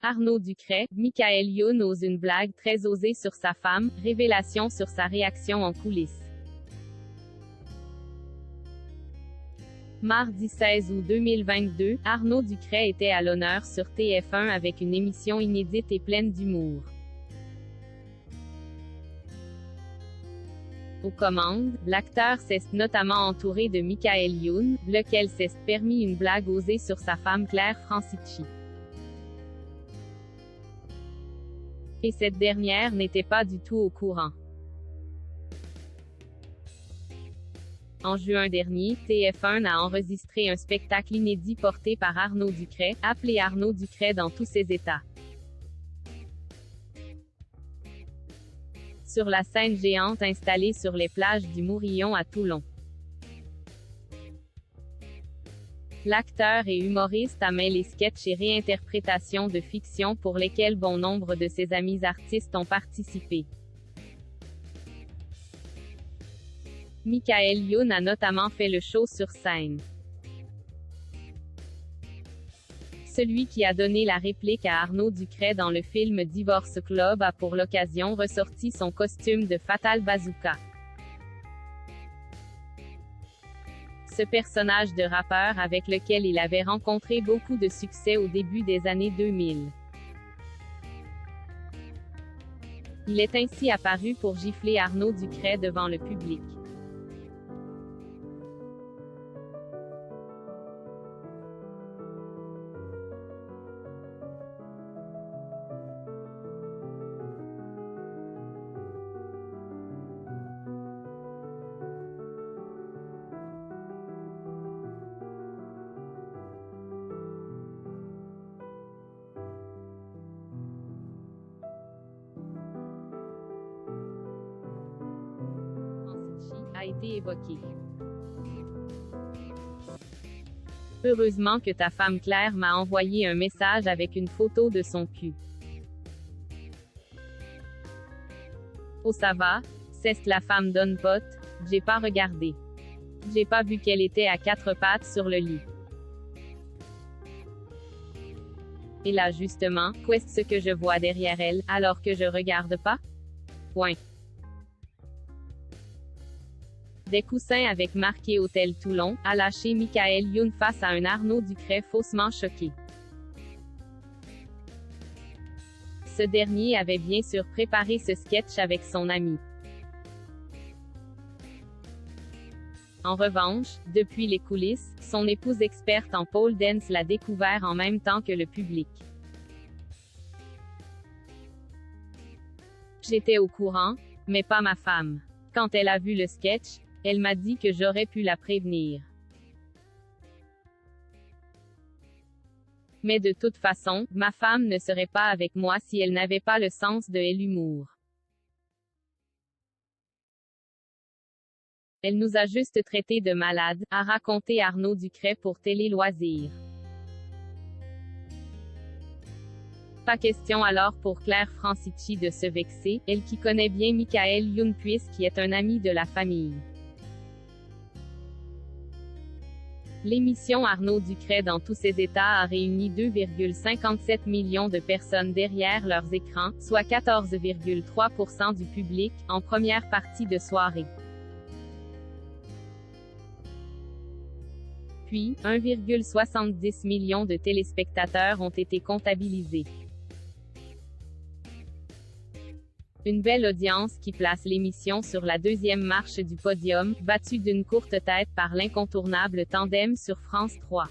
Arnaud Ducret, Michael Youn ose une blague très osée sur sa femme, révélation sur sa réaction en coulisses. Mardi 16 août 2022, Arnaud Ducret était à l'honneur sur TF1 avec une émission inédite et pleine d'humour. Aux commandes, l'acteur s'est notamment entouré de Michael Youn, lequel s'est permis une blague osée sur sa femme Claire Francici. Et cette dernière n'était pas du tout au courant. En juin dernier, TF1 a enregistré un spectacle inédit porté par Arnaud Ducret, appelé Arnaud Ducret dans tous ses états. Sur la scène géante installée sur les plages du Mourillon à Toulon. L'acteur et humoriste a mêlé sketchs et réinterprétations de fiction pour lesquels bon nombre de ses amis artistes ont participé. Michael Youn a notamment fait le show sur scène. Celui qui a donné la réplique à Arnaud Ducret dans le film Divorce Club a pour l'occasion ressorti son costume de Fatal Bazooka. Ce personnage de rappeur avec lequel il avait rencontré beaucoup de succès au début des années 2000. Il est ainsi apparu pour gifler Arnaud Ducret devant le public. A été évoqué. Heureusement que ta femme Claire m'a envoyé un message avec une photo de son cul. Oh ça va, c'est la femme d'un pote, j'ai pas regardé. J'ai pas vu qu'elle était à quatre pattes sur le lit. Et là justement, qu'est-ce que je vois derrière elle, alors que je regarde pas? Point. Des coussins avec marqué Hôtel Toulon, a lâché Michael Youn face à un Arnaud Ducret faussement choqué. Ce dernier avait bien sûr préparé ce sketch avec son ami. En revanche, depuis les coulisses, son épouse experte en pole dance l'a découvert en même temps que le public. J'étais au courant, mais pas ma femme. Quand elle a vu le sketch, elle m'a dit que j'aurais pu la prévenir. Mais de toute façon, ma femme ne serait pas avec moi si elle n'avait pas le sens de l'humour. Elle nous a juste traités de malades, a raconté Arnaud Ducret pour Télé Loisirs. Pas question alors pour Claire Francici de se vexer, elle qui connaît bien Michael Youn puisqu'il est un ami de la famille. L'émission Arnaud Ducret dans tous ses états a réuni 2,57 millions de personnes derrière leurs écrans, soit 14,3% du public, en première partie de soirée. Puis, 1,70 million de téléspectateurs ont été comptabilisés. Une belle audience qui place l'émission sur la deuxième marche du podium, battue d'une courte tête par l'incontournable Tandem sur France 3.